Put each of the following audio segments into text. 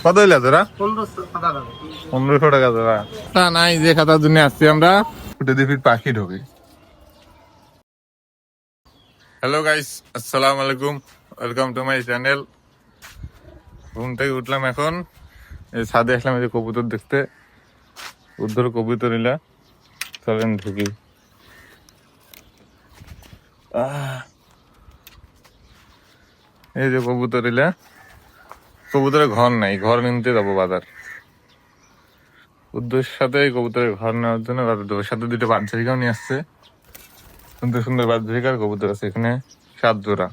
কত হইলা তোরা? 1500 টাকা তোরা। তা নাই যে খাতার জন্য আসছি আমরা, ফুটে দিফির পাখি ঢোকে। হ্যালো গাইস, আসসালামু আলাইকুম, ওয়েলকাম টু মাই চ্যানেল। ঘুম থেকে উঠলাম এখন, এই ছাদে আসলাম এই যে কবুতর দেখতে। উদ্ধর কবুতর ইলা, চলেন ঢুকি। এই যে কবুতর ইলা, কবুতরের ঘর নাই, ঘর নিতে যাবো বাজার। উদ্দেশ্যের সাথে কবুতরের ঘর নেওয়ার জন্য বাজার দেবো। সাথে দুটো বাচ্চারিকাও নিয়ে আসছে, সুন্দর সুন্দর বাচ্চারিকার কবুতর আছে এখানে 7 জোড়া।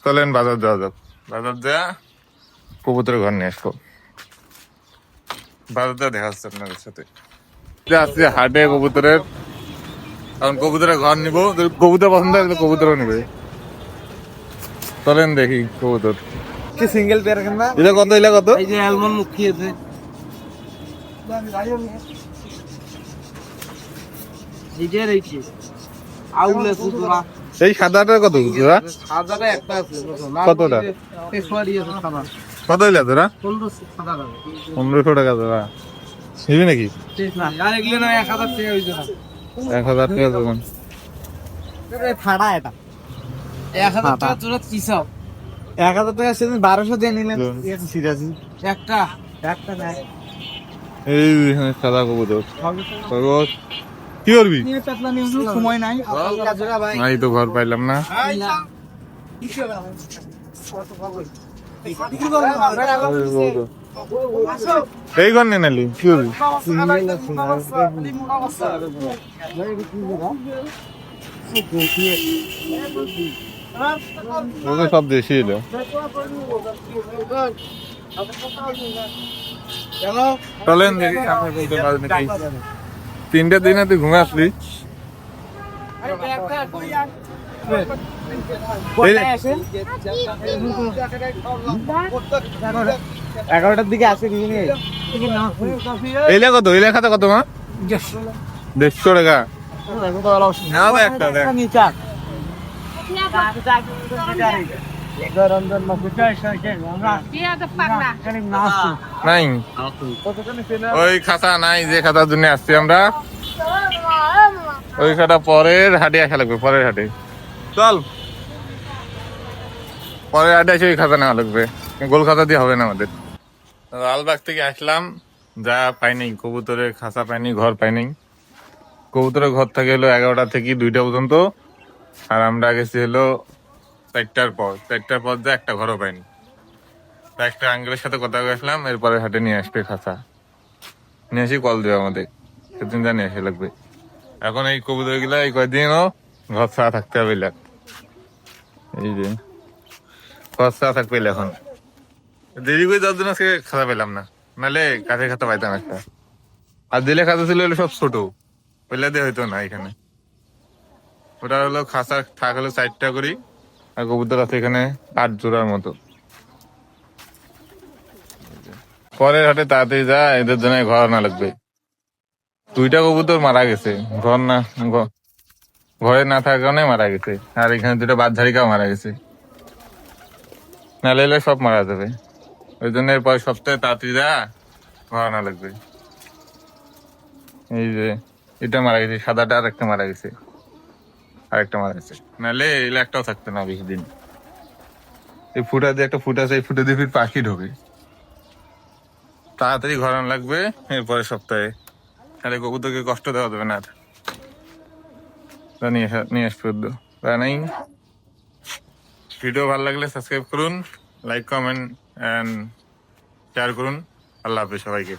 চলেন বাজার যাওয়া যাক, বাজার যা কবুতরের ঘর নিয়ে আসবো। বাজার যা দেখা যাচ্ছে আপনাদের সাথে। আসছে হাটে কবুতরের, এখন কবুতরের ঘর নিবো। কবুতর পছন্দ হয় কবুতরও নিবে। চলেন দেখি কবুতর কি সিঙ্গেল পেয়ার কিনবা? এটা কত? এটা কত? এই যে অ্যালমন্ড মুখী আছে। এইটা রইছে আউলে সুদরা। এই সাদাটার কত তোরা? সাদাটা একটা আছে কতটা? পেশোয়ারি আছে সাদা। কত হইলা তোরা? 1500 সাদা দাম। 1500 টাকা তোরা নিবি নাকি? না আর এগুলো না 1000 টাকা হইছে না। 1000 টাকা তখন এই ফাড়া এটা 1000 টাকা তোরা কি সব? 1000 টাকা সেদিন 1200 দিয়ে নিলেন। সিরিয়াস একটা নাই। এই সাদা কবুতর কবুতর কি করবি? সময় নাই ভাই। নাই তো ঘর পাইলাম না। এই ঘর নিয়ে নালি কি করবি? ওকে সব দেশি এলো। চলেন দেখি সামনে বলতে পারবি নাকি। 3টে দিনে তুই ঘুমে আসলি। 11টার দিকে আসে কি নিয়ে? এইলা কত? এইলা খাতা কত মা? 150 টাকা। না ভাই একটা দেখ। নাই ওই খাতা নাই যে খাতার জন্য আসছি আমরা। ওই খাতা পরের হাটে আসা লাগবে, পরের হাটে। চল পরের হাটে এসে ওই খাতা নেওয়া লাগবে, গোল খাতা দিয়ে হবে না আমাদের। লালবাগ থেকে আসলাম, যা পাইনি, কবুতরের খাঁচা পাইনি, ঘর পাইনি। কবুতরের ঘর থাকে হলো 11টা থেকে 2টা পর্যন্ত, আর আমরা গেছি হলো 4টার পর। 4টার পর যা একটা ঘরও পাইনি। একটা আঙ্কেলের সাথে কথা বলেছিলাম, এরপরে হাটে নিয়ে আসবে খাঁচা। নিয়ে আসি কল দেবে আমাদের, সেদিন যা নিয়ে আসে লাগবে। এখন এই কবুতর গুলা এই কয়েকদিনও ঘর ছাড়া থাকতে হবে। এই যে ঘর ছাড়া থাকবে এখন। দেরি করে যাওয়ার জন্য আজকে খাতা পেলাম না, নাহলে কাঠের খাতা পাইতাম একটা। আর দিলে খাতা ছিল সব ছোট, পেলে দিয়ে হইতো না এখানে। ওটা হলো খাঁচা থাক হলো 4টা করি, আর কবুতর আছে এখানে 8 জোড়ার মতো। পরের হাটে তাড়াতাড়ি যা, এদের জন্য ঘর না লাগবে। 2টা কবুতর মারা গেছে, ঘর না, ঘরে না থাকার কারণে মারা গেছে। আর এখানে 2টা বাচ্চারিকাও মারা গেছে, নাহলে এলে সব মারা যাবে। ওই জন্য পরের সপ্তাহে তাড়াতাড়ি যা, ঘর না লাগবে। এই যে এটা মারা গেছে, সাদাটা আর একটা মারা গেছে, আরেকটা মারা গেছে, নাহলে এলে একটাও থাকতো না বেশি দিন। এই ফুটা দিয়ে একটা ফুটা আছে, এই ফুটা দিয়ে পাখি ঢোকে। তাড়াতাড়ি ঘর আনা লাগবে এরপরের সপ্তাহে, তাহলে কবুতরকে কষ্ট দেওয়া যাবে না। নিয়ে আসবে নাই। ভিডিও ভালো লাগলে সাবস্ক্রাইব করুন, লাইক কমেন্ট এন্ড শেয়ার করুন। আল্লাহ হাফেজ সবাইকে।